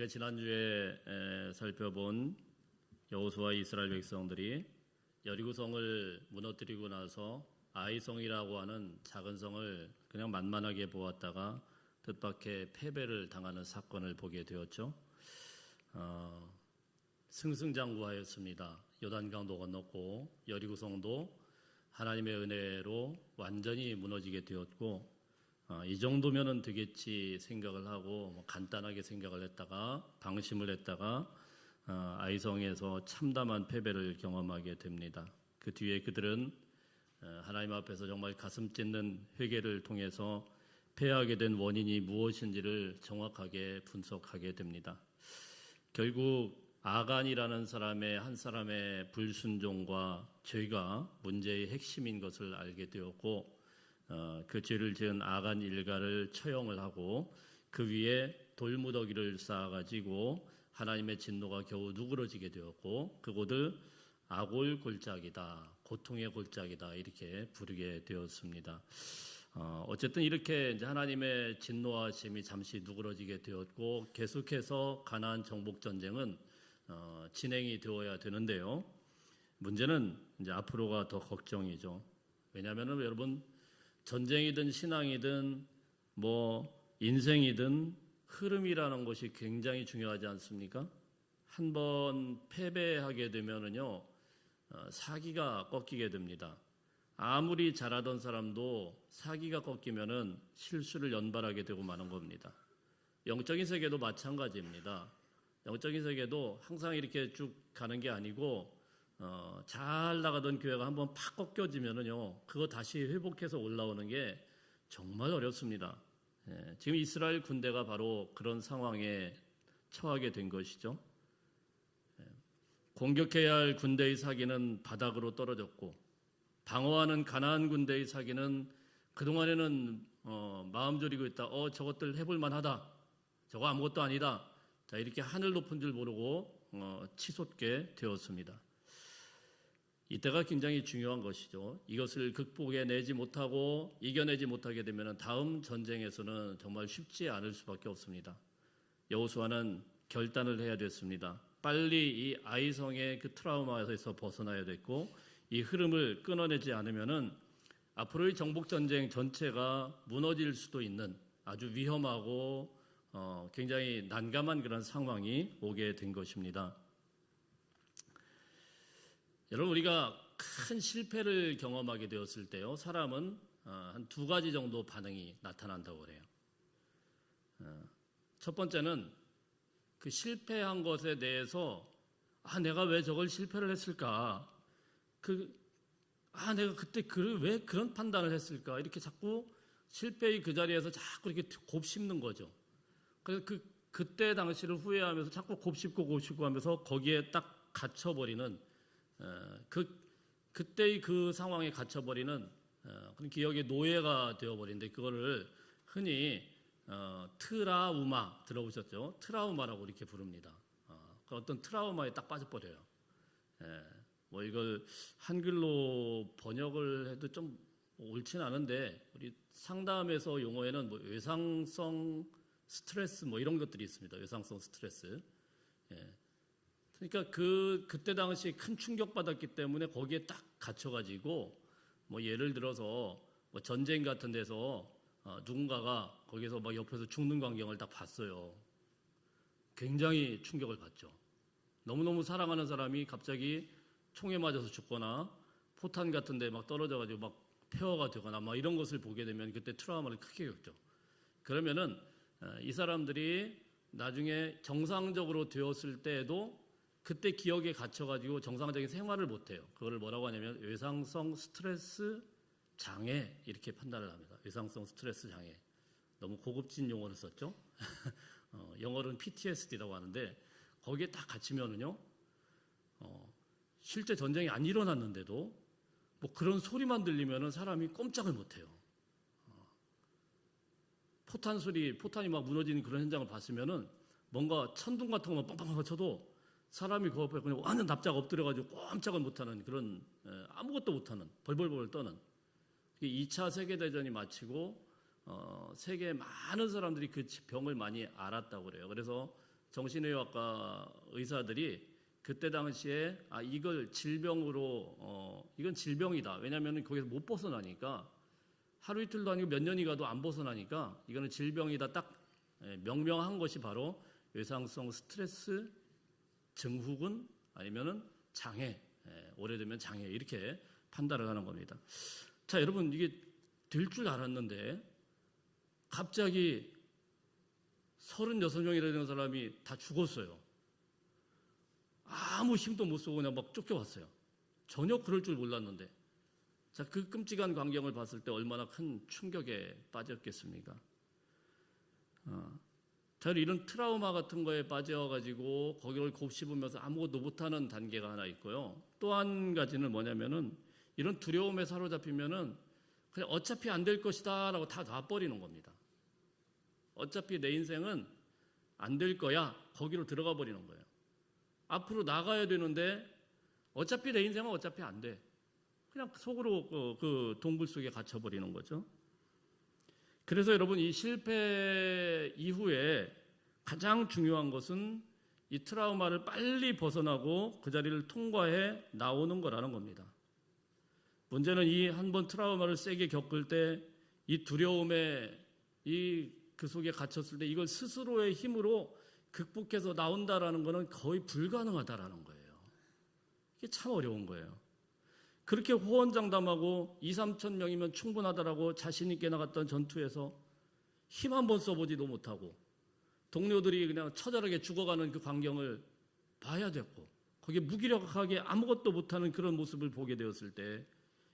우리가 지난주에 살펴본 여호수아 이스라엘 백성들이 여리고성을 무너뜨리고 나서 아이성이라고 하는 작은 성을 그냥 만만하게 보았다가 뜻밖의 패배를 당하는 사건을 보게 되었죠. 승승장구하였습니다. 요단강도 건넜고 여리고성도 하나님의 은혜로 완전히 무너지게 되었고 이 정도면은 되겠지 생각을 하고 간단하게 생각을 했다가 방심을 했다가 아이성에서 참담한 패배를 경험하게 됩니다. 그 뒤에 그들은 하나님 앞에서 정말 가슴 찢는 회개를 통해서 패하게 된 원인이 무엇인지를 정확하게 분석하게 됩니다. 결국 아간이라는 한 사람의 불순종과 죄가 문제의 핵심인 것을 알게 되었고 그 죄를 지은 아간 일가를 처형을 하고 그 위에 돌무더기를 쌓아가지고 하나님의 진노가 겨우 누그러지게 되었고 그곳을 아골 골짜기다, 고통의 골짜기다 이렇게 부르게 되었습니다. 어쨌든 이렇게 이제 하나님의 진노하심이 잠시 누그러지게 되었고 계속해서 가나안 정복 전쟁은 진행이 되어야 되는데요. 문제는 이제 앞으로가 더 걱정이죠. 왜냐하면 여러분 전쟁이든 신앙이든 인생이든 흐름이라는 것이 굉장히 중요하지 않습니까? 한번 패배하게 되면은요 사기가 꺾이게 됩니다. 아무리 잘하던 사람도 사기가 꺾이면은 실수를 연발하게 되고 마는 겁니다. 영적인 세계도 마찬가지입니다. 영적인 세계도 항상 이렇게 쭉 가는 게 아니고 잘 나가던 교회가 한번 팍 꺾여지면은요 그거 다시 회복해서 올라오는 게 정말 어렵습니다. 지금 이스라엘 군대가 바로 그런 상황에 처하게 된 것이죠. 공격해야 할 군대의 사기는 바닥으로 떨어졌고 방어하는 가나안 군대의 사기는 그동안에는 마음 졸이고 있다. 저것들 해볼 만하다. 저거 아무것도 아니다. 자, 이렇게 하늘 높은 줄 모르고 치솟게 되었습니다. 이때가 굉장히 중요한 것이죠. 이것을 극복해내지 못하고 이겨내지 못하게 되면 다음 전쟁에서는 정말 쉽지 않을 수밖에 없습니다. 여호수아는 결단을 해야 됐습니다. 빨리 이 아이성의 그 트라우마에서 벗어나야 됐고 이 흐름을 끊어내지 않으면은 앞으로의 정복 전쟁 전체가 무너질 수도 있는 아주 위험하고 굉장히 난감한 그런 상황이 오게 된 것입니다. 여러분 우리가 큰 실패를 경험하게 되었을 때요 사람은 한 두 가지 정도 반응이 나타난다고 그래요. 첫 번째는 그 실패한 것에 대해서 내가 왜 저걸 실패를 했을까? 내가 그때 왜 그런 판단을 했을까? 이렇게 자꾸 실패의 그 자리에서 자꾸 이렇게 곱씹는 거죠. 그래서 그때 당시를 후회하면서 자꾸 곱씹고 하면서 거기에 딱 갇혀버리는 그때의 그 상황에 갇혀버리는 그런 기억의 노예가 되어버리는데 그거를 흔히 트라우마 들어보셨죠? 트라우마라고 이렇게 부릅니다. 어떤 트라우마에 딱 빠져버려요. 이걸 한글로 번역을 해도 좀 옳지는 않은데 우리 상담에서 용어에는 외상성 스트레스 이런 것들이 있습니다. 외상성 스트레스. 그러니까 그때 당시 큰 충격받았기 때문에 거기에 딱 갇혀가지고 예를 들어서 전쟁 같은 데서 누군가가 거기서 옆에서 죽는 광경을 딱 봤어요. 굉장히 충격을 받죠. 너무너무 사랑하는 사람이 갑자기 총에 맞아서 죽거나 포탄 같은 데 떨어져가지고 폐허가 되거나 이런 것을 보게 되면 그때 트라우마를 크게 겪죠. 그러면은 이 사람들이 나중에 정상적으로 되었을 때에도 그때 기억에 갇혀가지고 정상적인 생활을 못해요. 그걸 뭐라고 하냐면 외상성 스트레스 장애 이렇게 판단을 합니다. 외상성 스트레스 장애. 너무 고급진 용어를 썼죠. 영어로는 PTSD라고 하는데 거기에 딱 갇히면은요 실제 전쟁이 안 일어났는데도 그런 소리만 들리면은 사람이 꼼짝을 못해요. 포탄이 무너지는 그런 현장을 봤으면은 뭔가 천둥 같은 것만 빵빵 쳐도 사람이 그 앞에 그냥 완전 납작 엎드려가지고 꼼짝을 못하는 그런 아무것도 못하는 벌벌벌 떠는 2차 세계대전이 마치고 세계의 많은 사람들이 그 병을 많이 앓았다고 그래요. 그래서 정신의학과 의사들이 그때 당시에 이걸 질병으로 이건 질병이다. 왜냐하면 거기서 못 벗어나니까 하루 이틀도 아니고 몇 년이 가도 안 벗어나니까 이거는 질병이다. 딱 명명한 것이 바로 외상성 스트레스 증후군 아니면은 장애, 오래되면 장애 이렇게 판단을 하는 겁니다. 자, 여러분 이게 될 줄 알았는데 갑자기 36명이나 되는 사람이 다 죽었어요. 아무 힘도 못 쓰고 그냥 막 쫓겨왔어요. 전혀 그럴 줄 몰랐는데. 자, 그 끔찍한 광경을 봤을 때 얼마나 큰 충격에 빠졌겠습니까? 자, 이런 트라우마 같은 거에 빠져가지고 거기를 곱씹으면서 아무것도 못하는 단계가 하나 있고요. 또 한 가지는 뭐냐면은 이런 두려움에 사로잡히면은 그냥 어차피 안 될 것이다 라고 다 놔버리는 겁니다. 어차피 내 인생은 안 될 거야. 거기로 들어가 버리는 거예요. 앞으로 나가야 되는데 어차피 내 인생은 어차피 안 돼. 그냥 속으로 그 동굴 속에 갇혀버리는 거죠. 그래서 여러분 이 실패 이후에 가장 중요한 것은 이 트라우마를 빨리 벗어나고 그 자리를 통과해 나오는 거라는 겁니다. 문제는 이 한 번 트라우마를 세게 겪을 때 이 두려움에 그 속에 갇혔을 때 이걸 스스로의 힘으로 극복해서 나온다라는 것은 거의 불가능하다라는 거예요. 이게 참 어려운 거예요. 그렇게 호언장담하고 2, 3천 명이면 충분하다라고 자신 있게 나갔던 전투에서 힘 한 번 써보지도 못하고 동료들이 그냥 처절하게 죽어가는 그 광경을 봐야 됐고 거기에 무기력하게 아무것도 못하는 그런 모습을 보게 되었을 때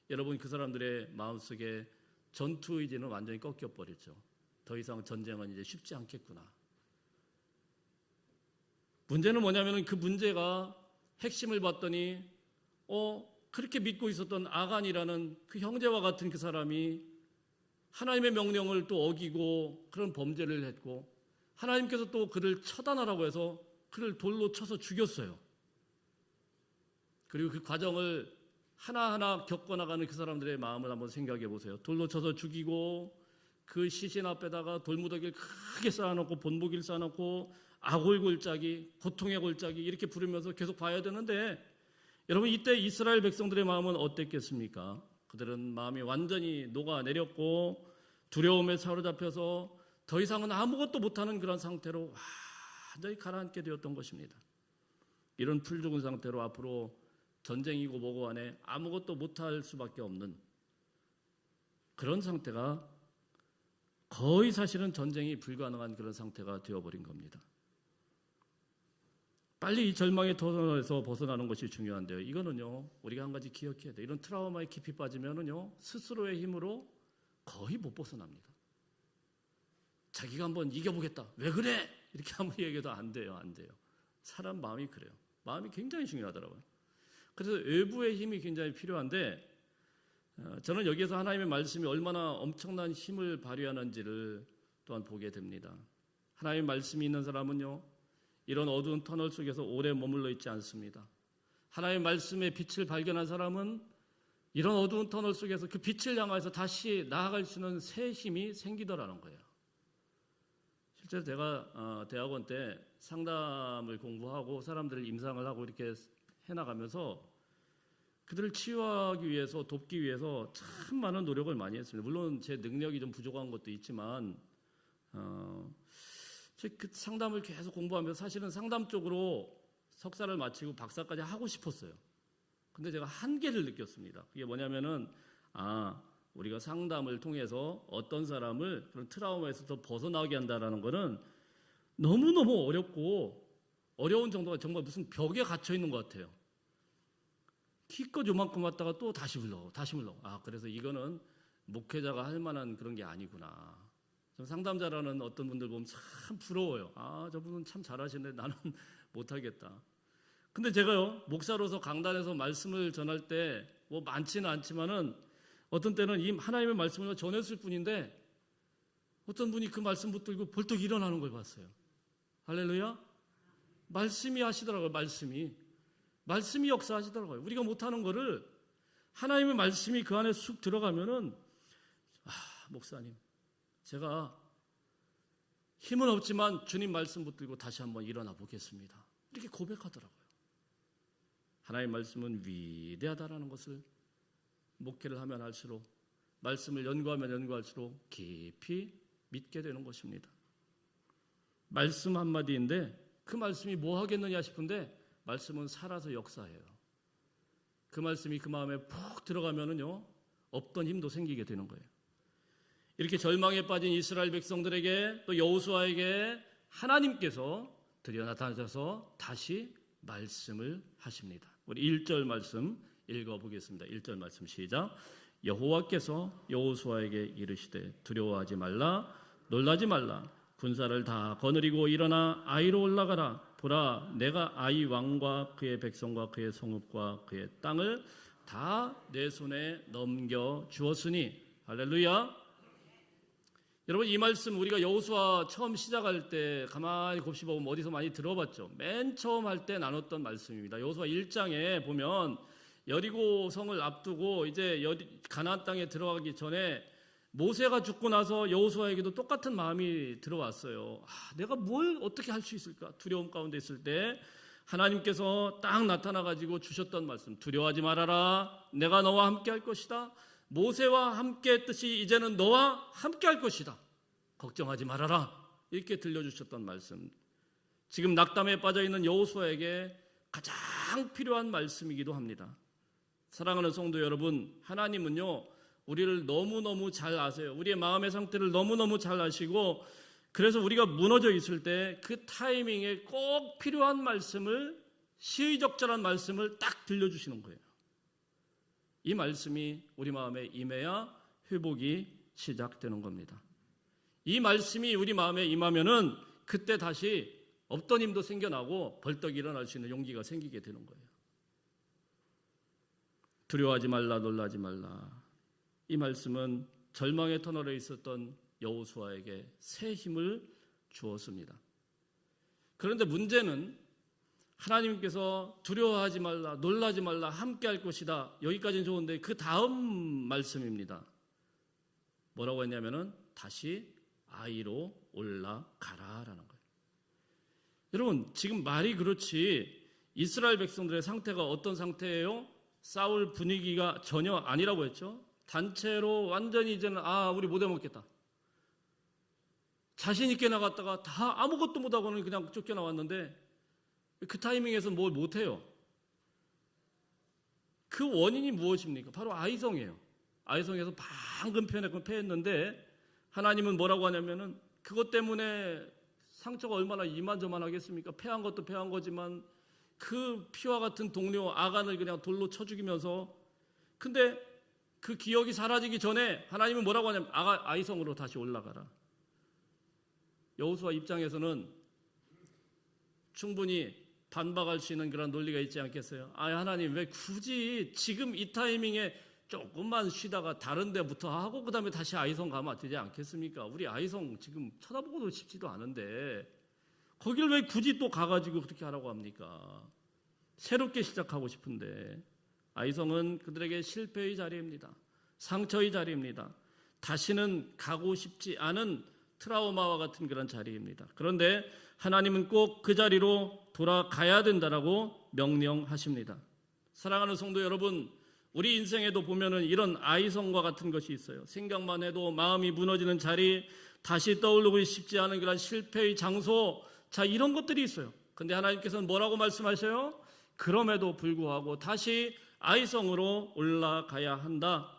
여러분 그 사람들의 마음속에 전투 의지는 완전히 꺾여버렸죠. 더 이상 전쟁은 이제 쉽지 않겠구나. 문제는 뭐냐면 그 문제가 핵심을 봤더니 그렇게 믿고 있었던 아간이라는 그 형제와 같은 그 사람이 하나님의 명령을 또 어기고 그런 범죄를 했고 하나님께서 또 그를 처단하라고 해서 그를 돌로 쳐서 죽였어요. 그리고 그 과정을 하나하나 겪어나가는 그 사람들의 마음을 한번 생각해 보세요. 돌로 쳐서 죽이고 그 시신 앞에다가 돌무더기를 크게 쌓아놓고 본보기를 쌓아놓고 악골골짜기, 고통의 골짜기 이렇게 부르면서 계속 봐야 되는데 여러분 이때 이스라엘 백성들의 마음은 어땠겠습니까? 그들은 마음이 완전히 녹아내렸고 두려움에 사로잡혀서 더 이상은 아무것도 못하는 그런 상태로 완전히 가라앉게 되었던 것입니다. 이런 풀죽은 상태로 앞으로 전쟁이고 뭐고 간에 아무것도 못할 수밖에 없는 그런 상태가 거의 사실은 전쟁이 불가능한 그런 상태가 되어버린 겁니다. 빨리 이 절망의 터널에서 벗어나는 것이 중요한데요. 이거는요, 우리가 한 가지 기억해야 돼요. 이런 트라우마에 깊이 빠지면은요, 스스로의 힘으로 거의 못 벗어납니다. 자기가 한번 이겨보겠다. 왜 그래? 이렇게 아무리 얘기해도 안 돼요, 안 돼요. 사람 마음이 그래요. 마음이 굉장히 중요하더라고요. 그래서 외부의 힘이 굉장히 필요한데, 저는 여기에서 하나님의 말씀이 얼마나 엄청난 힘을 발휘하는지를 또한 보게 됩니다. 하나님의 말씀이 있는 사람은요, 이런 어두운 터널 속에서 오래 머물러 있지 않습니다. 하나님의 말씀의 빛을 발견한 사람은 이런 어두운 터널 속에서 그 빛을 향해서 다시 나아갈 수 있는 새 힘이 생기더라는 거예요. 실제로 제가 대학원 때 상담을 공부하고 사람들을 임상을 하고 이렇게 해나가면서 그들을 치유하기 위해서 돕기 위해서 참 많은 노력을 많이 했습니다. 물론 제 능력이 좀 부족한 것도 있지만 그 상담을 계속 공부하면서 사실은 상담 쪽으로 석사를 마치고 박사까지 하고 싶었어요. 근데 제가 한계를 느꼈습니다. 그게 뭐냐면은 우리가 상담을 통해서 어떤 사람을 그런 트라우마에서 더 벗어나게 한다라는 거는 너무너무 어렵고 어려운 정도가 정말 무슨 벽에 갇혀 있는 것 같아요. 기껏 요만큼 왔다가 또 다시 물러가고 다시 물러가고 그래서 이거는 목회자가 할 만한 그런 게 아니구나. 상담자라는 어떤 분들 보면 참 부러워요. 저분은 참 잘하시는데 나는 못하겠다. 근데 제가요, 목사로서 강단에서 말씀을 전할 때 뭐 많지는 않지만은 어떤 때는 이 하나님의 말씀을 전했을 뿐인데 어떤 분이 그 말씀 붙들고 벌떡 일어나는 걸 봤어요. 할렐루야? 말씀이 하시더라고요, 말씀이 역사하시더라고요. 우리가 못하는 거를 하나님의 말씀이 그 안에 쑥 들어가면은 목사님, 제가 힘은 없지만 주님 말씀 붙들고 다시 한번 일어나 보겠습니다. 이렇게 고백하더라고요. 하나님의 말씀은 위대하다라는 것을 목회를 하면 할수록, 말씀을 연구하면 연구할수록 깊이 믿게 되는 것입니다. 말씀 한마디인데 그 말씀이 뭐 하겠느냐 싶은데 말씀은 살아서 역사해요. 그 말씀이 그 마음에 푹 들어가면은요, 없던 힘도 생기게 되는 거예요. 이렇게 절망에 빠진 이스라엘 백성들에게 또 여호수아에게 하나님께서 드디어 나타나셔서 다시 말씀을 하십니다. 우리 1절 말씀 읽어보겠습니다. 1절 말씀 시작. 여호와께서 여호수아에게 이르시되 두려워하지 말라, 놀라지 말라. 군사를 다 거느리고 일어나 아이로 올라가라. 보라, 내가 아이 왕과 그의 백성과 그의 성읍과 그의 땅을 다 내 손에 넘겨 주었으니. 할렐루야. 여러분, 이 말씀 우리가 여호수아 처음 시작할 때 가만히 곱씹어보면 어디서 많이 들어봤죠. 맨 처음 할 때 나눴던 말씀입니다. 여호수아 1장에 보면 여리고 성을 앞두고 이제 가나안 땅에 들어가기 전에 모세가 죽고 나서 여호수아에게도 똑같은 마음이 들어왔어요. 내가 뭘 어떻게 할 수 있을까? 두려움 가운데 있을 때 하나님께서 딱 나타나가지고 주셨던 말씀, 두려워하지 말아라, 내가 너와 함께 할 것이다. 모세와 함께 했듯이 이제는 너와 함께 할 것이다. 걱정하지 말아라. 이렇게 들려주셨던 말씀, 지금 낙담에 빠져있는 여호수아에게 가장 필요한 말씀이기도 합니다. 사랑하는 성도 여러분, 하나님은요, 우리를 너무너무 잘 아세요. 우리의 마음의 상태를 너무너무 잘 아시고, 그래서 우리가 무너져 있을 때 그 타이밍에 꼭 필요한 말씀을, 시의적절한 말씀을 딱 들려주시는 거예요. 이 말씀이 우리 마음에 임해야 회복이 시작되는 겁니다. 이 말씀이 우리 마음에 임하면은 그때 다시 없던 힘도 생겨나고 벌떡 일어날 수 있는 용기가 생기게 되는 거예요. 두려워하지 말라, 놀라지 말라. 이 말씀은 절망의 터널에 있었던 여호수아에게 새 힘을 주었습니다. 그런데 문제는 하나님께서 두려워하지 말라, 놀라지 말라, 함께 할 것이다. 여기까지는 좋은데 그 다음 말씀입니다. 뭐라고 했냐면은 다시 아이로 올라가라라는 거예요. 여러분, 지금 말이 그렇지 이스라엘 백성들의 상태가 어떤 상태예요? 싸울 분위기가 전혀 아니라고 했죠. 단체로 완전히 이제는 우리 못 해먹겠다. 자신 있게 나갔다가 다 아무것도 못하고는 그냥 쫓겨나왔는데 그 타이밍에서 뭘 못해요. 그 원인이 무엇입니까? 바로 아이성이에요. 아이성에서 방금 패했는데 하나님은 뭐라고 하냐면은 그것 때문에 상처가 얼마나 이만저만하겠습니까? 패한 것도 패한 거지만 그 피와 같은 동료 아간을 그냥 돌로 쳐 죽이면서, 근데 그 기억이 사라지기 전에 하나님은 뭐라고 하냐면 아이성으로 다시 올라가라. 여호수아 입장에서는 충분히 반박할 수 있는 그런 논리가 있지 않겠어요? 하나님 왜 굳이 지금 이 타이밍에 조금만 쉬다가 다른 데부터 하고 그 다음에 다시 아이성 가면 되지 않겠습니까? 우리 아이성 지금 쳐다보고도 싶지도 않은데 거기를 왜 굳이 또 가가지고 그렇게 하라고 합니까? 새롭게 시작하고 싶은데. 아이성은 그들에게 실패의 자리입니다. 상처의 자리입니다. 다시는 가고 싶지 않은 트라우마와 같은 그런 자리입니다. 그런데 하나님은 꼭 그 자리로 돌아가야 된다라고 명령하십니다. 사랑하는 성도 여러분, 우리 인생에도 보면은 이런 아이성과 같은 것이 있어요. 생각만 해도 마음이 무너지는 자리, 다시 떠오르고 싶지 않은 그런 실패의 장소, 이런 것들이 있어요. 근데 하나님께서는 뭐라고 말씀하셔요? 그럼에도 불구하고 다시 아이성으로 올라가야 한다.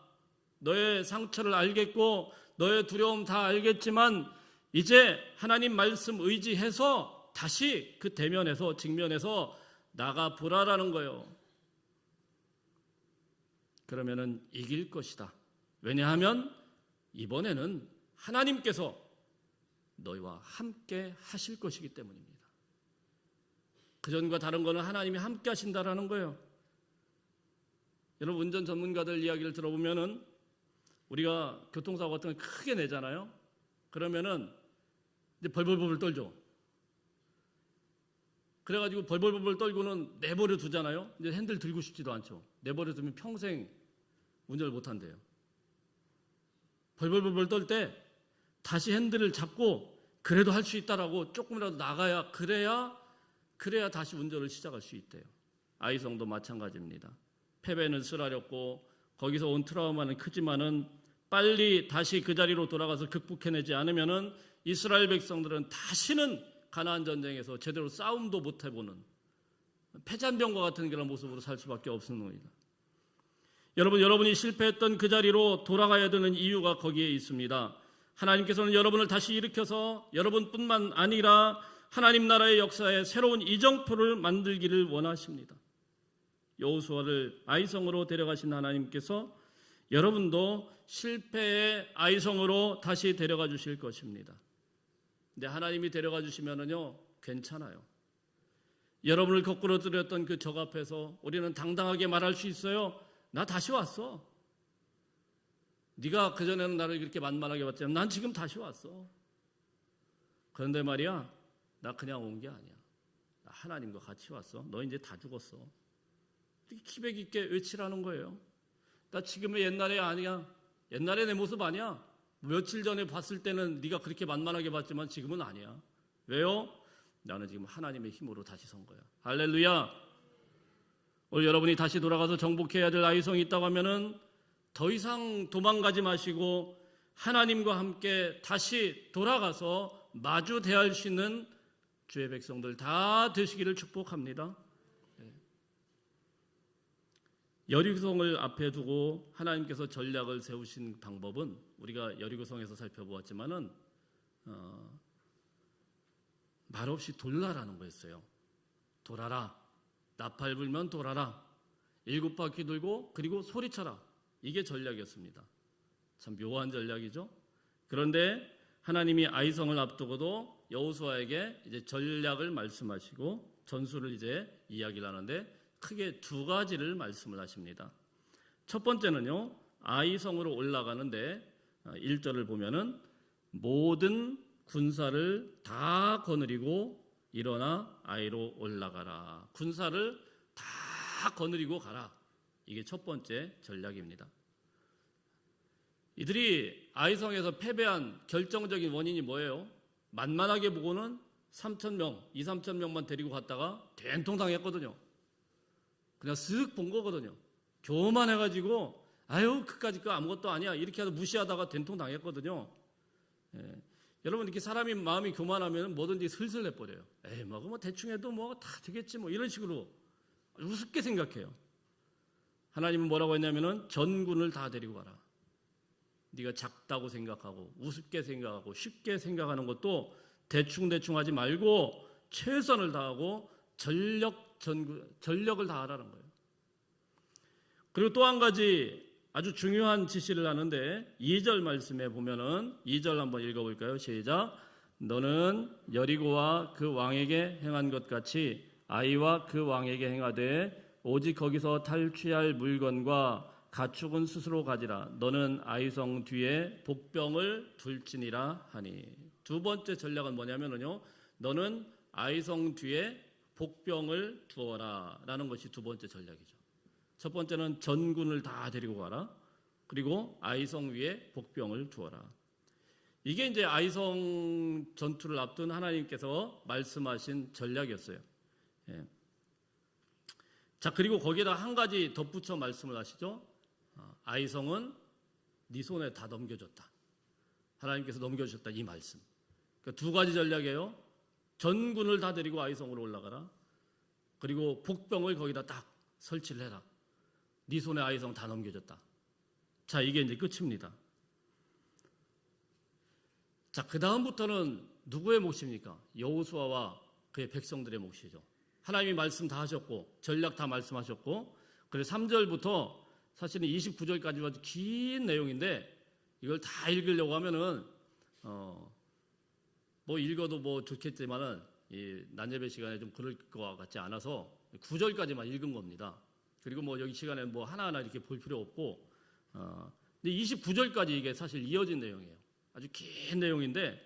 너의 상처를 알겠고 너의 두려움 다 알겠지만 이제 하나님 말씀 의지해서 다시 그 대면에서 직면에서 나가보라라는 거예요. 그러면은 이길 것이다. 왜냐하면 이번에는 하나님께서 너희와 함께 하실 것이기 때문입니다. 그전과 다른 거는 하나님이 함께 하신다라는 거예요. 여러분, 운전 전문가들 이야기를 들어보면은 우리가 교통사고 같은 거 크게 내잖아요. 그러면은 이제 벌벌벌 떨죠. 그래가지고 벌벌벌 떨고는 내버려 두잖아요. 이제 핸들 들고 싶지도 않죠. 내버려 두면 평생 운전을 못 한대요. 벌벌벌 떨 때 다시 핸들을 잡고 그래도 할 수 있다라고 조금이라도 나가야 그래야 다시 운전을 시작할 수 있대요. 아이성도 마찬가지입니다. 패배는 쓰라렸고 거기서 온 트라우마는 크지만은 빨리 다시 그 자리로 돌아가서 극복해내지 않으면은 이스라엘 백성들은 다시는 가나안 전쟁에서 제대로 싸움도 못 해보는 패잔병과 같은 그런 모습으로 살 수밖에 없는 겁니다. 여러분이 실패했던 그 자리로 돌아가야 되는 이유가 거기에 있습니다. 하나님께서는 여러분을 다시 일으켜서 여러분뿐만 아니라 하나님 나라의 역사에 새로운 이정표를 만들기를 원하십니다. 여호수아를 아이성으로 데려가신 하나님께서 여러분도 실패의 아이성으로 다시 데려가 주실 것입니다. 근데 하나님이 데려가 주시면은요, 괜찮아요. 여러분을 거꾸로 들였던 그 적 앞에서 우리는 당당하게 말할 수 있어요. 나 다시 왔어. 네가 그전에는 나를 그렇게 만만하게 봤지만 난 지금 다시 왔어. 그런데 말이야, 나 그냥 온 게 아니야. 나 하나님과 같이 왔어. 너 이제 다 죽었어. 이렇게 기백 있게 외치라는 거예요. 나 지금의 옛날에 아니야. 옛날에 내 모습 아니야. 며칠 전에 봤을 때는 네가 그렇게 만만하게 봤지만 지금은 아니야. 왜요? 나는 지금 하나님의 힘으로 다시 선 거야. 할렐루야. 오늘 여러분이 다시 돌아가서 정복해야 될 아이성이 있다고 하면은 더 이상 도망가지 마시고 하나님과 함께 다시 돌아가서 마주 대할 수 있는 주의 백성들 다 되시기를 축복합니다. 여리고성을 앞에 두고 하나님께서 전략을 세우신 방법은 우리가 여리고성에서 살펴보았지만은 말없이 돌라라는 거였어요. 돌아라. 나팔 불면 돌아라. 7바퀴 돌고 그리고 소리쳐라. 이게 전략이었습니다. 참 묘한 전략이죠. 그런데 하나님이 아이성을 앞두고도 여호수아에게 이제 전략을 말씀하시고 전술을 이제 이야기를 하는데 크게 두 가지를 말씀을 하십니다. 첫 번째는요, 아이성으로 올라가는데 1절을 보면은 모든 군사를 다 거느리고 일어나 아이로 올라가라. 군사를 다 거느리고 가라. 이게 첫 번째 전략입니다. 이들이 아이성에서 패배한 결정적인 원인이 뭐예요? 만만하게 보고는 3,000명, 2,3,000명만 데리고 갔다가 된통당했거든요. 그냥 쓱 본 거거든요. 교만해가지고 아유 그까짓 거 아무것도 아니야 이렇게 해서 무시하다가 된통당했거든요. 여러분 이렇게 사람이 마음이 교만하면 뭐든지 슬슬 내버려요. 에이 뭐 대충 해도 뭐 다 되겠지 뭐 이런 식으로 우습게 생각해요. 하나님은 뭐라고 했냐면은 전군을 다 데리고 가라. 네가 작다고 생각하고 우습게 생각하고 쉽게 생각하는 것도 대충 하지 말고 최선을 다하고 전력을 다하라는 거예요. 그리고 또 한 가지 아주 중요한 지시를 하는데 2절 말씀에 보면은 2절 한번 읽어볼까요? 시작. 너는 여리고와 그 왕에게 행한 것 같이 아이와 그 왕에게 행하되 오직 거기서 탈취할 물건과 가축은 스스로 가지라. 너는 아이성 뒤에 복병을 둘지니라 하니. 두 번째 전략은 뭐냐면요, 너는 아이성 뒤에 복병을 두어라 라는 것이 두 번째 전략이죠. 첫 번째는 전군을 다 데리고 가라. 그리고 아이성 위에 복병을 두어라. 이게 이제 아이성 전투를 앞둔 하나님께서 말씀하신 전략이었어요. 예. 자, 그리고 거기에다 한 가지 덧붙여 말씀을 하시죠. 아이성은 네 손에 다 넘겨줬다. 하나님께서 넘겨주셨다 이 말씀. 그러니까 두 가지 전략이에요. 전군을 다 데리고 아이성으로 올라가라. 그리고 복병을 거기다 딱 설치를 해라. 네 손에 아이성 다 넘겨줬다. 자, 이게 이제 끝입니다. 자, 그 다음부터는 누구의 몫입니까? 여호수아와 그의 백성들의 몫이죠. 하나님이 말씀 다 하셨고 전략 다 말씀하셨고, 그래서 3절부터 사실은 29절까지 아주 긴 내용인데 이걸 다 읽으려고 하면은 뭐 읽어도 뭐 좋겠지만은 이 낮예배 시간에 좀 그럴 것 같지 않아서 9절까지만 읽은 겁니다. 그리고 뭐 여기 시간에 뭐 하나하나 이렇게 볼 필요 없고, 근데 29절까지 이게 사실 이어진 내용이에요. 아주 긴 내용인데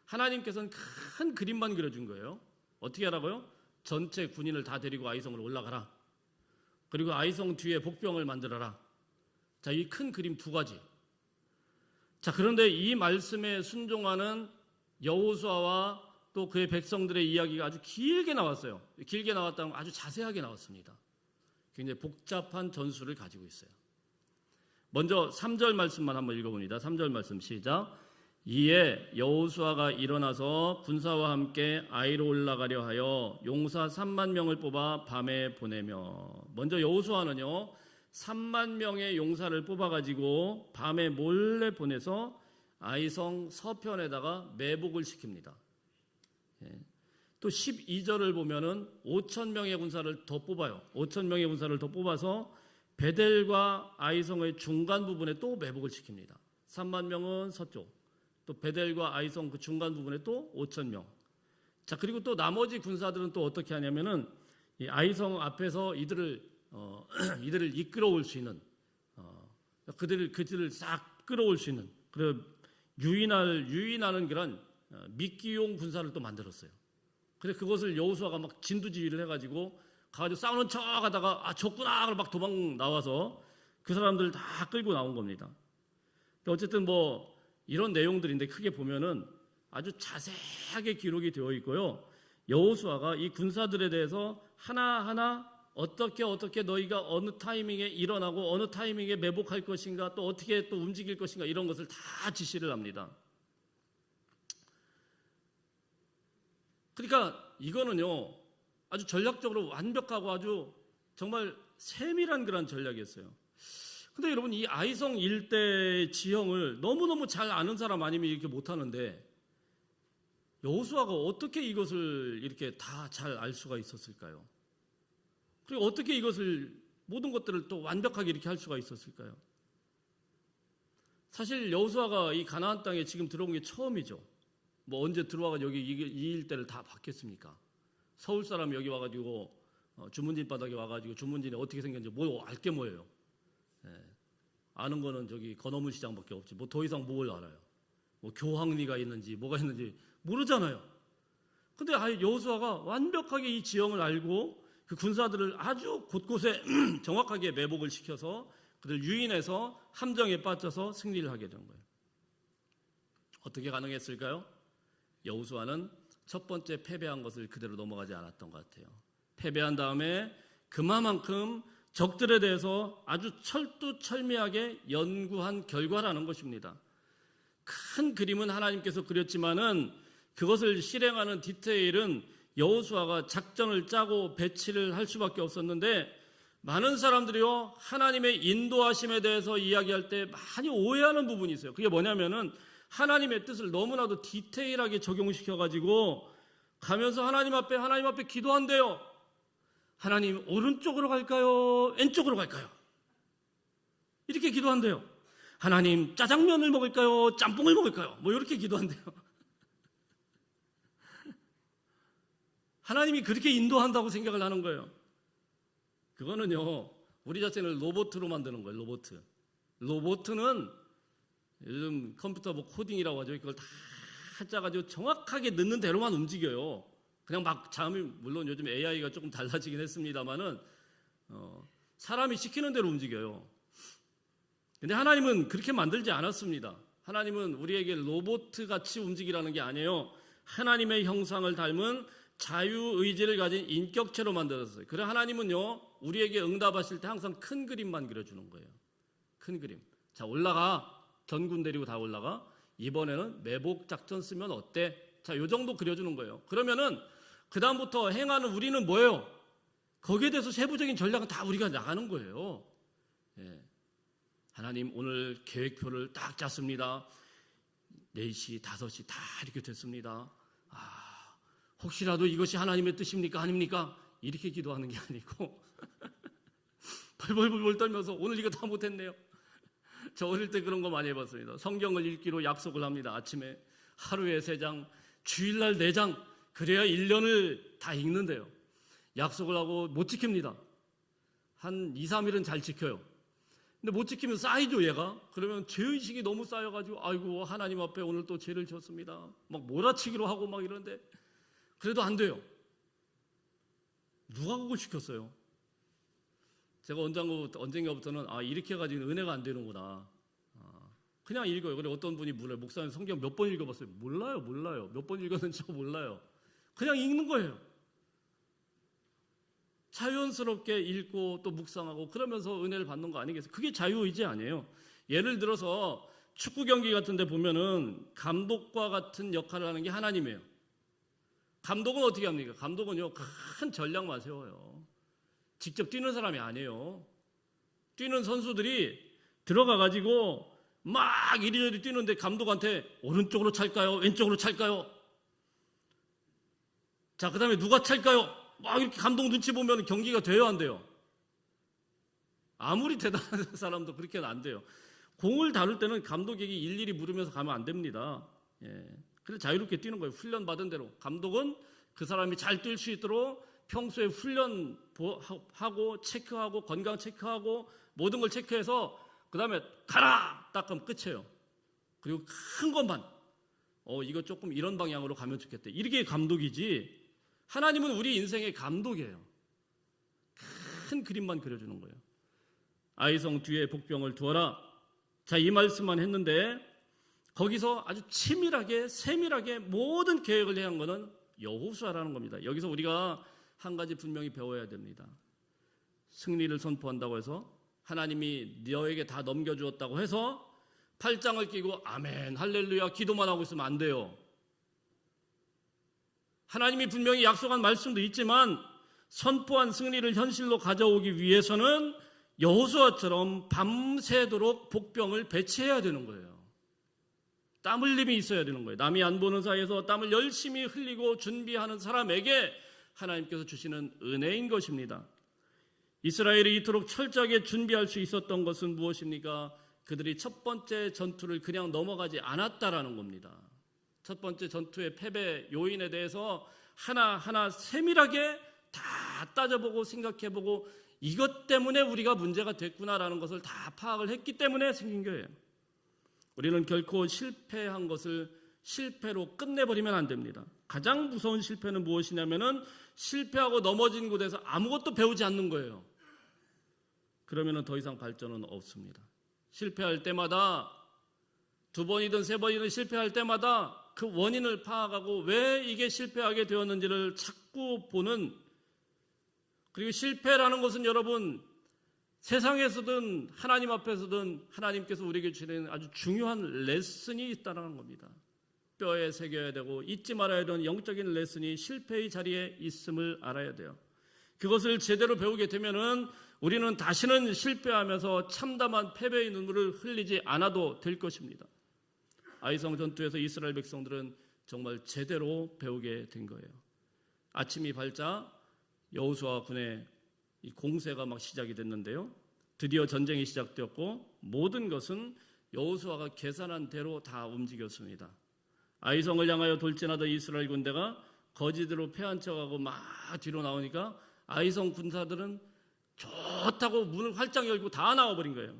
하나님께서는 큰 그림만 그려준 거예요. 어떻게 하라고요? 전체 군인을 다 데리고 아이성으로 올라가라. 그리고 아이성 뒤에 복병을 만들어라. 자, 이 큰 그림 두 가지. 자, 그런데 이 말씀에 순종하는 여호수아와 또 그의 백성들의 이야기가 아주 길게 나왔어요. 길게 나왔다면 아주 자세하게 나왔습니다. 굉장히 복잡한 전술을 가지고 있어요. 먼저 3절 말씀만 한번 읽어봅니다. 3절 말씀 시작. 이에 여호수아가 일어나서 군사와 함께 아이로 올라가려 하여 용사 3만 명을 뽑아 밤에 보내며, 먼저 여호수아는요 3만 명의 용사를 뽑아가지고 밤에 몰래 보내서 아이성 서편에다가 매복을 시킵니다. 또 12절을 보면은 5천 명의 군사를 더 뽑아요. 5천 명의 군사를 더 뽑아서 베델과 아이성의 중간 부분에 또 매복을 시킵니다. 3만 명은 서쪽, 또 베델과 아이성 그 중간 부분에 또 5천 명. 자, 그리고 또 나머지 군사들은 또 어떻게 하냐면은 이 아이성 앞에서 이들을 이끌어올 수 있는, 그들을 싹 끌어올 수 있는, 그리고 유인하는 그런 미끼용 군사를 또 만들었어요. 그래서 그것을 여호수아가 막 진두지휘를 해가지고 가가지고 싸우는 척 하다가 졌구나 그러고 막 도망 나와서 그 사람들을 다 끌고 나온 겁니다. 어쨌든 뭐 이런 내용들인데 크게 보면은 아주 자세하게 기록이 되어 있고요. 여호수아가 이 군사들에 대해서 하나하나 어떻게 너희가 어느 타이밍에 일어나고 어느 타이밍에 매복할 것인가, 또 어떻게 또 움직일 것인가, 이런 것을 다 지시를 합니다. 그러니까 이거는요 아주 전략적으로 완벽하고 아주 정말 세밀한 그런 전략이었어요. 근데 여러분, 이 아이성 일대 지형을 너무너무 잘 아는 사람 아니면 이렇게 못하는데 여호수아가 어떻게 이것을 이렇게 다 잘 알 수가 있었을까요? 그리고 어떻게 이것을 모든 것들을 또 완벽하게 이렇게 할 수가 있었을까요? 사실 여호수아가 이 가나안 땅에 지금 들어온 게 처음이죠. 뭐 언제 들어와가지고 여기 이 일대를 다 받겠습니까? 서울 사람이 여기 와가지고 주문진 바닥에 와가지고 주문진이 어떻게 생겼는지 뭘 알게 뭐예요? 아는 거는 저기 건어물 시장밖에 없지. 뭐 더 이상 뭘 알아요? 뭐 교황리가 있는지 뭐가 있는지 모르잖아요. 근데 여호수아가 완벽하게 이 지형을 알고 그 군사들을 아주 곳곳에 정확하게 매복을 시켜서 그들 유인해서 함정에 빠져서 승리를 하게 된 거예요. 어떻게 가능했을까요? 여호수아는 첫 번째 패배한 것을 그대로 넘어가지 않았던 것 같아요. 패배한 다음에 그만큼 적들에 대해서 아주 철두철미하게 연구한 결과라는 것입니다. 큰 그림은 하나님께서 그렸지만은 그것을 실행하는 디테일은 여호수아가 작전을 짜고 배치를 할 수밖에 없었는데, 많은 사람들이요 하나님의 인도하심에 대해서 이야기할 때 많이 오해하는 부분이 있어요. 그게 뭐냐면은 하나님의 뜻을 너무나도 디테일하게 적용시켜가지고 가면서 하나님 앞에 기도한대요. 하나님, 오른쪽으로 갈까요? 왼쪽으로 갈까요? 이렇게 기도한대요. 하나님, 짜장면을 먹을까요? 짬뽕을 먹을까요? 뭐 이렇게 기도한대요. 하나님이 그렇게 인도한다고 생각을 하는 거예요. 그거는요 우리 자체를 로봇으로 만드는 거예요. 로봇은 요즘 컴퓨터 뭐 코딩이라고 하죠. 그걸 다 짜가지고 정확하게 넣는 대로만 움직여요. 그냥 막 물론 요즘 AI가 조금 달라지긴 했습니다만은 사람이 시키는 대로 움직여요. 근데 하나님은 그렇게 만들지 않았습니다. 하나님은 우리에게 로봇같이 움직이라는 게 아니에요. 하나님의 형상을 닮은 자유의지를 가진 인격체로 만들었어요. 그래 하나님은요 우리에게 응답하실 때 항상 큰 그림만 그려주는 거예요. 큰 그림. 자, 올라가. 전군 데리고 다 올라가. 이번에는 매복 작전 쓰면 어때? 자, 요 정도 그려주는 거예요. 그러면은 그 다음부터 행하는 우리는 뭐예요? 거기에 대해서 세부적인 전략은 다 우리가 나가는 거예요. 하나님, 오늘 계획표를 딱 짰습니다. 4시, 5시 다 이렇게 됐습니다. 혹시라도 이것이 하나님의 뜻입니까? 아닙니까? 이렇게 기도하는 게 아니고 벌벌벌 떨면서 오늘 이거 다 못했네요. 저 어릴 때 그런 거 많이 해봤습니다. 성경을 읽기로 약속을 합니다. 아침에 하루에 3장, 주일날 4장, 그래야 1년을 다 읽는데요. 약속을 하고 못 지킵니다. 한 2, 3일은 잘 지켜요. 근데 못 지키면 쌓이죠, 얘가. 그러면 죄의식이 너무 쌓여가지고 아이고 하나님 앞에 오늘 또 죄를 지었습니다. 막 몰아치기로 하고 막 이러는데 그래도 안 돼요. 누가 그걸 시켰어요? 제가 언젠가부터는 이렇게 해가지고 은혜가 안 되는구나. 그냥 읽어요. 그래 어떤 분이 물어요. 목사님 성경 몇 번 읽어봤어요? 몰라요. 몇 번 읽었는지 몰라요. 그냥 읽는 거예요. 자연스럽게 읽고 또 묵상하고 그러면서 은혜를 받는 거 아니겠어요? 그게 자유의지 아니에요. 예를 들어서 축구 경기 같은 데 보면은 감독과 같은 역할을 하는 게 하나님이에요. 감독은 어떻게 합니까? 감독은요, 큰 전략만 세워요. 직접 뛰는 사람이 아니에요. 뛰는 선수들이 들어가가지고 막 이리저리 뛰는데 감독한테 오른쪽으로 찰까요? 왼쪽으로 찰까요? 자, 그 다음에 누가 찰까요? 막 이렇게 감독 눈치 보면 경기가 돼요, 안 돼요? 아무리 대단한 사람도 그렇게는 안 돼요. 공을 다룰 때는 감독에게 일일이 물으면서 가면 안 됩니다. 예. 그래서 자유롭게 뛰는 거예요. 훈련 받은 대로. 감독은 그 사람이 잘 뛸 수 있도록 평소에 훈련하고 체크하고 건강 체크하고 모든 걸 체크해서 그 다음에 가라! 딱 하면 끝이에요. 그리고 큰 것만 이거 조금 이런 방향으로 가면 좋겠대. 이게 감독이지. 하나님은 우리 인생의 감독이에요. 큰 그림만 그려주는 거예요. 아이성 뒤에 복병을 두어라. 자, 이 말씀만 했는데 거기서 아주 치밀하게 세밀하게 모든 계획을 해야 한 것은 여호수아라는 겁니다. 여기서 우리가 한 가지 분명히 배워야 됩니다. 승리를 선포한다고 해서 하나님이 너에게 다 넘겨주었다고 해서 팔짱을 끼고 아멘 할렐루야 기도만 하고 있으면 안 돼요. 하나님이 분명히 약속한 말씀도 있지만 선포한 승리를 현실로 가져오기 위해서는 여호수아처럼 밤새도록 복병을 배치해야 되는 거예요. 땀 흘림이 있어야 되는 거예요. 남이 안 보는 사이에서 땀을 열심히 흘리고 준비하는 사람에게 하나님께서 주시는 은혜인 것입니다. 이스라엘이 이토록 철저하게 준비할 수 있었던 것은 무엇입니까? 그들이 첫 번째 전투를 그냥 넘어가지 않았다라는 겁니다. 첫 번째 전투의 패배 요인에 대해서 하나하나 세밀하게 다 따져보고 생각해보고 이것 때문에 우리가 문제가 됐구나라는 것을 다 파악을 했기 때문에 생긴 거예요. 우리는 결코 실패한 것을 실패로 끝내버리면 안 됩니다. 가장 무서운 실패는 무엇이냐면은 실패하고 넘어진 곳에서 아무것도 배우지 않는 거예요. 그러면은 더 이상 발전은 없습니다. 실패할 때마다 두 번이든 세 번이든 실패할 때마다 그 원인을 파악하고 왜 이게 실패하게 되었는지를 자꾸 보는, 그리고 실패라는 것은 여러분 세상에서든 하나님 앞에서든 하나님께서 우리에게 주시는 아주 중요한 레슨이 있다는 겁니다. 뼈에 새겨야 되고 잊지 말아야 되는 영적인 레슨이 실패의 자리에 있음을 알아야 돼요. 그것을 제대로 배우게 되면은 우리는 다시는 실패하면서 참담한 패배의 눈물을 흘리지 않아도 될 것입니다. 아이성 전투에서 이스라엘 백성들은 정말 제대로 배우게 된 거예요. 아침이 밝자 여호수아 군의 이 공세가 막 시작이 됐는데요. 드디어 전쟁이 시작되었고 모든 것은 여호수아가 계산한 대로 다 움직였습니다. 아이성을 향하여 돌진하던 이스라엘 군대가 거지대로 패한 척하고 막 뒤로 나오니까 아이성 군사들은 좋다고 문을 활짝 열고 다 나와버린 거예요.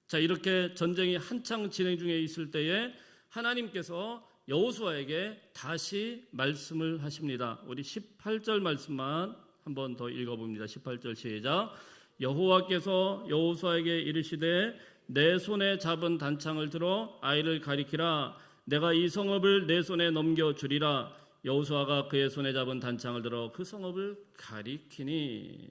자, 이렇게 전쟁이 한창 진행 중에 있을 때에 하나님께서 여호수아에게 다시 말씀을 하십니다. 우리 18절 말씀만 한번 더 읽어봅니다. 18절 시작. 여호와께서 여호수아에게 이르시되 내 손에 잡은 단창을 들어 아이를 가리키라. 내가 이 성읍을 내 손에 넘겨주리라. 여호수아가 그의 손에 잡은 단창을 들어 그 성읍을 가리키니.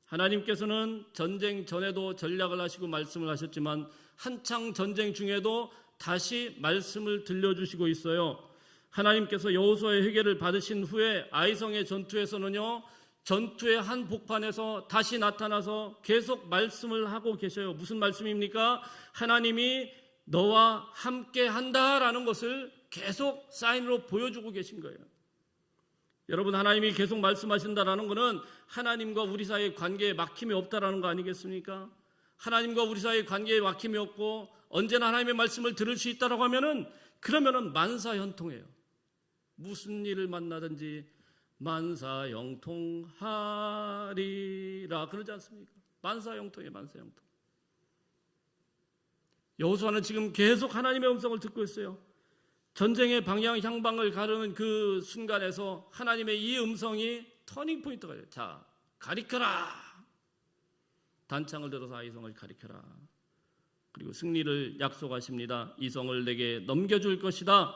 하나님께서는 전쟁 전에도 전략을 하시고 말씀을 하셨지만 한창 전쟁 중에도 다시 말씀을 들려주시고 있어요. 하나님께서 여호수아의 회개를 받으신 후에 아이성의 전투에서는요, 전투의 한 복판에서 다시 나타나서 계속 말씀을 하고 계셔요. 무슨 말씀입니까? 하나님이 너와 함께 한다라는 것을 계속 사인으로 보여주고 계신 거예요. 여러분, 하나님이 계속 말씀하신다라는 것은 하나님과 우리 사이의 관계에 막힘이 없다라는 거 아니겠습니까? 하나님과 우리 사이의 관계에 막힘이 없고 언제나 하나님의 말씀을 들을 수 있다라고 하면은 그러면은 만사형통해요. 무슨 일을 만나든지 만사형통하리라 그러지 않습니까? 만사형통이에요, 만사형통. 여호수아는 지금 계속 하나님의 음성을 듣고 있어요. 전쟁의 방향, 향방을 가르는 그 순간에서 하나님의 이 음성이 터닝 포인트가 돼요. 자, 가리켜라. 단창을 들어서 아이성을 가리켜라. 그리고 승리를 약속하십니다. 이 성을 내게 넘겨줄 것이다.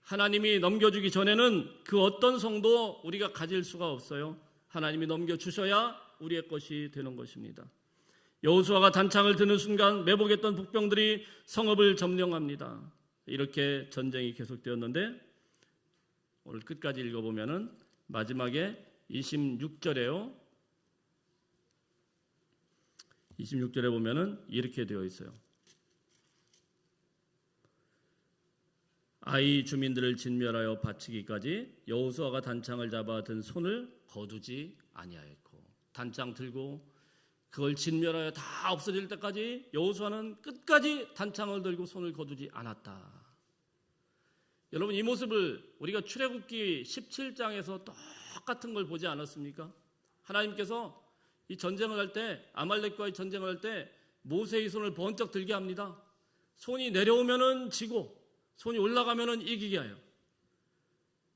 하나님이 넘겨주기 전에는 그 어떤 성도 우리가 가질 수가 없어요. 하나님이 넘겨주셔야 우리의 것이 되는 것입니다. 여호수아가 단창을 드는 순간 매복했던 북병들이 성읍을 점령합니다. 이렇게 전쟁이 계속되었는데 오늘 끝까지 읽어보면은 마지막에 26절에요. 26절에 보면은 이렇게 되어 있어요. 아이 주민들을 진멸하여 바치기까지 여호수아가 단창을 잡아 든 손을 거두지 아니하였고, 단창 들고 그걸 진멸하여 다 없어질 때까지 여호수아는 끝까지 단창을 들고 손을 거두지 않았다. 여러분, 이 모습을 우리가 출애굽기 17장에서 똑같은 걸 보지 않았습니까? 하나님께서 이 전쟁을 할 때, 아말렉과의 전쟁을 할 때 모세의 손을 번쩍 들게 합니다. 손이 내려오면은 지고 손이 올라가면은 이기게 해요.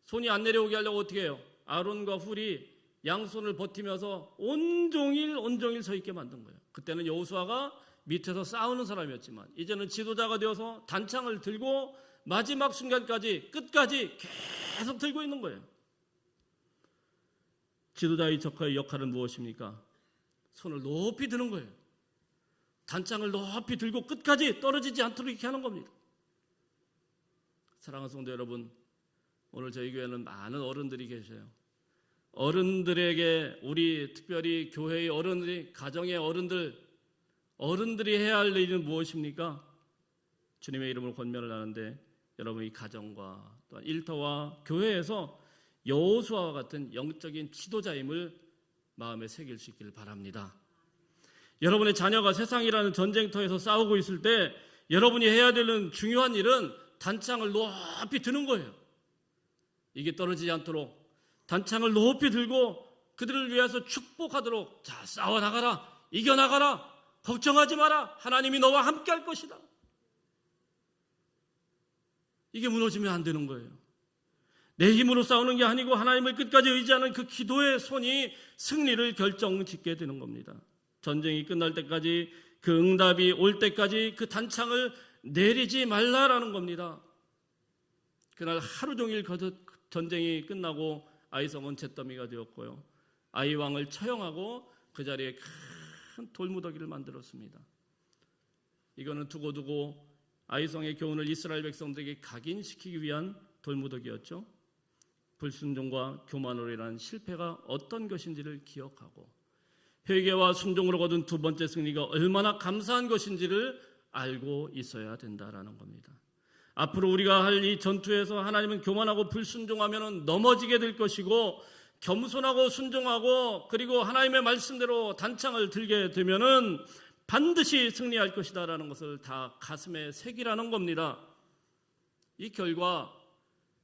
손이 안 내려오게 하려고 어떻게 해요? 아론과 훌이 양손을 버티면서 온종일 서 있게 만든 거예요. 그때는 여호수아가 밑에서 싸우는 사람이었지만 이제는 지도자가 되어서 단창을 들고 마지막 순간까지 끝까지 계속 들고 있는 거예요. 지도자의 역할은 무엇입니까? 손을 높이 드는 거예요. 단창을 높이 들고 끝까지 떨어지지 않도록 이렇게 하는 겁니다. 사랑하는 성도 여러분, 오늘 저희 교회는 많은 어른들이 계셔요. 어른들에게, 우리 특별히 교회의 어른들이, 가정의 어른들이 해야 할 일은 무엇입니까? 주님의 이름으로 권면을 하는데 여러분, 이 가정과 또한 일터와 교회에서 여호수아와 같은 영적인 지도자임을 마음에 새길 수 있기를 바랍니다. 여러분의 자녀가 세상이라는 전쟁터에서 싸우고 있을 때 여러분이 해야 되는 중요한 일은 단창을 높이 드는 거예요. 이게 떨어지지 않도록 단창을 높이 들고 그들을 위해서 축복하도록, 자, 싸워나가라, 이겨나가라, 걱정하지 마라, 하나님이 너와 함께 할 것이다. 이게 무너지면 안 되는 거예요. 내 힘으로 싸우는 게 아니고 하나님을 끝까지 의지하는 그 기도의 손이 승리를 결정짓게 되는 겁니다. 전쟁이 끝날 때까지, 그 응답이 올 때까지 그 단창을 내리지 말라라는 겁니다. 그날 하루 종일 전쟁이 끝나고 아이성은 잿더미가 되었고요. 아이 왕을 처형하고 그 자리에 큰 돌무더기를 만들었습니다. 이거는 두고두고 아이성의 교훈을 이스라엘 백성들에게 각인시키기 위한 돌무더기였죠. 불순종과 교만으로 인한 실패가 어떤 것인지를 기억하고 회개와 순종으로 거둔 두 번째 승리가 얼마나 감사한 것인지를 알고 있어야 된다라는 겁니다. 앞으로 우리가 할 이 전투에서 하나님은 교만하고 불순종하면 넘어지게 될 것이고, 겸손하고 순종하고 그리고 하나님의 말씀대로 단창을 들게 되면은 반드시 승리할 것이다라는 것을 다 가슴에 새기라는 겁니다. 이 결과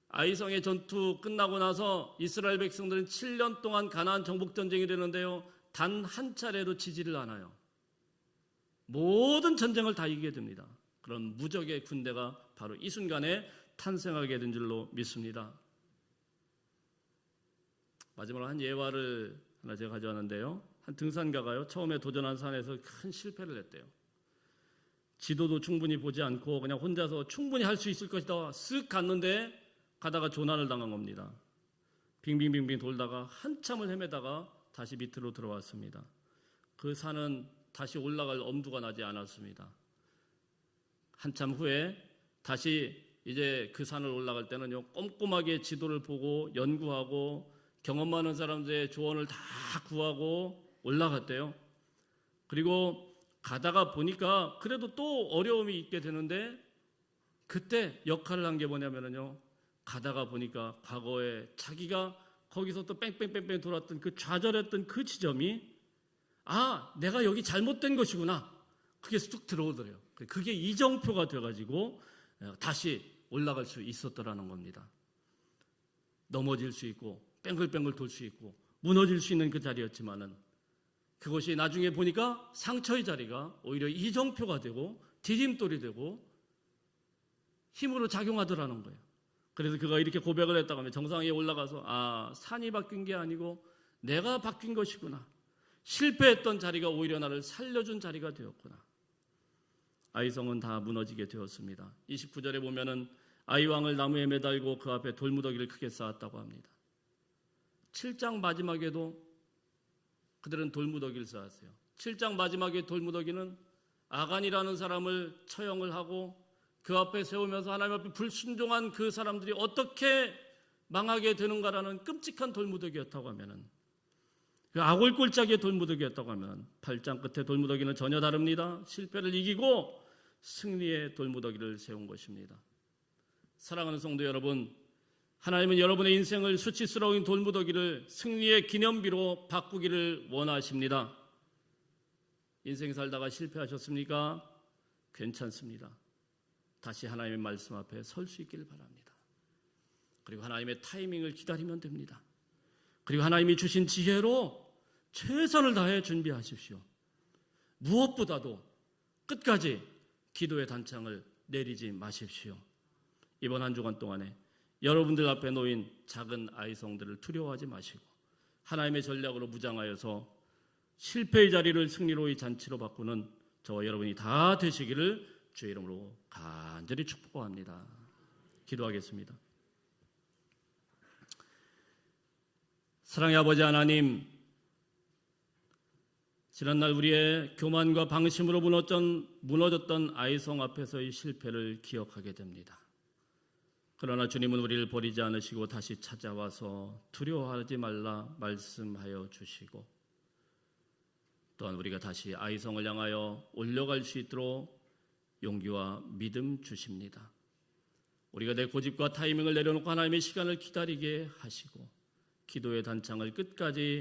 아이성의 전투 끝나고 나서 이스라엘 백성들은 7년 동안 가나안 정복 전쟁이 되는데요, 단 한 차례도 지지를 않아요. 모든 전쟁을 다 이기게 됩니다. 그런 무적의 군대가 바로 이 순간에 탄생하게 된 줄로 믿습니다. 마지막으로 한 예화를 하나 제가 가져왔는데요, 한 등산가가요, 처음에 도전한 산에서 큰 실패를 했대요. 지도도 충분히 보지 않고 그냥 혼자서 충분히 할 수 있을 것이다 쓱 갔는데 가다가 조난을 당한 겁니다. 빙빙빙빙 돌다가 한참을 헤매다가 다시 밑으로 들어왔습니다. 그 산은 다시 올라갈 엄두가 나지 않았습니다. 한참 후에 다시 이제 그 산을 올라갈 때는요, 꼼꼼하게 지도를 보고 연구하고 경험 많은 사람들의 조언을 다 구하고 올라갔대요. 그리고 가다가 보니까 그래도 또 어려움이 있게 되는데, 그때 역할을 한 게 뭐냐면요, 가다가 보니까 과거에 자기가 거기서 또 뺑뺑뺑뺑 돌았던 그 좌절했던 그 지점이, 아, 내가 여기 잘못된 것이구나, 그게 쑥 들어오더래요. 그게 이정표가 돼가지고 다시 올라갈 수 있었더라는 겁니다. 넘어질 수 있고 뺑글뺑글 돌 수 있고 무너질 수 있는 그 자리였지만은, 그것이 나중에 보니까 상처의 자리가 오히려 이정표가 되고 디딤돌이 되고 힘으로 작용하더라는 거예요. 그래서 그가 이렇게 고백을 했다고 하면, 정상에 올라가서, 아, 산이 바뀐 게 아니고 내가 바뀐 것이구나, 실패했던 자리가 오히려 나를 살려준 자리가 되었구나. 아이성은 다 무너지게 되었습니다. 29절에 보면은 아이왕을 나무에 매달고 그 앞에 돌무더기를 크게 쌓았다고 합니다. 7장 마지막에도 그들은 돌무더기를 쌓았어요. 7장 마지막에 돌무더기는 아간이라는 사람을 처형을 하고 그 앞에 세우면서 하나님 앞에 불순종한 그 사람들이 어떻게 망하게 되는가라는 끔찍한 돌무더기였다고 하면은, 그 아골골짜기의 돌무더기였다고 하면 8장 끝에 돌무더기는 전혀 다릅니다. 실패를 이기고 승리의 돌무더기를 세운 것입니다. 사랑하는 성도 여러분, 하나님은 여러분의 인생을 수치스러운 돌무더기를 승리의 기념비로 바꾸기를 원하십니다. 인생 살다가 실패하셨습니까? 괜찮습니다. 다시 하나님의 말씀 앞에 설 수 있기를 바랍니다. 그리고 하나님의 타이밍을 기다리면 됩니다. 그리고 하나님이 주신 지혜로 최선을 다해 준비하십시오. 무엇보다도 끝까지 기도의 단창을 내리지 마십시오. 이번 한 주간 동안에 여러분들 앞에 놓인 작은 아이성들을 두려워하지 마시고 하나님의 전략으로 무장하여서 실패의 자리를 승리로의 잔치로 바꾸는 저와 여러분이 다 되시기를 주의 이름으로 간절히 축복합니다. 기도하겠습니다. 사랑의 아버지 하나님, 지난날 우리의 교만과 방심으로 무너졌던 아이성 앞에서의 실패를 기억하게 됩니다. 그러나 주님은 우리를 버리지 않으시고 다시 찾아와서 두려워하지 말라 말씀하여 주시고, 또한 우리가 다시 아이성을 향하여 올라갈 수 있도록 용기와 믿음 주십니다. 우리가 내 고집과 타이밍을 내려놓고 하나님의 시간을 기다리게 하시고 기도의 단창을 끝까지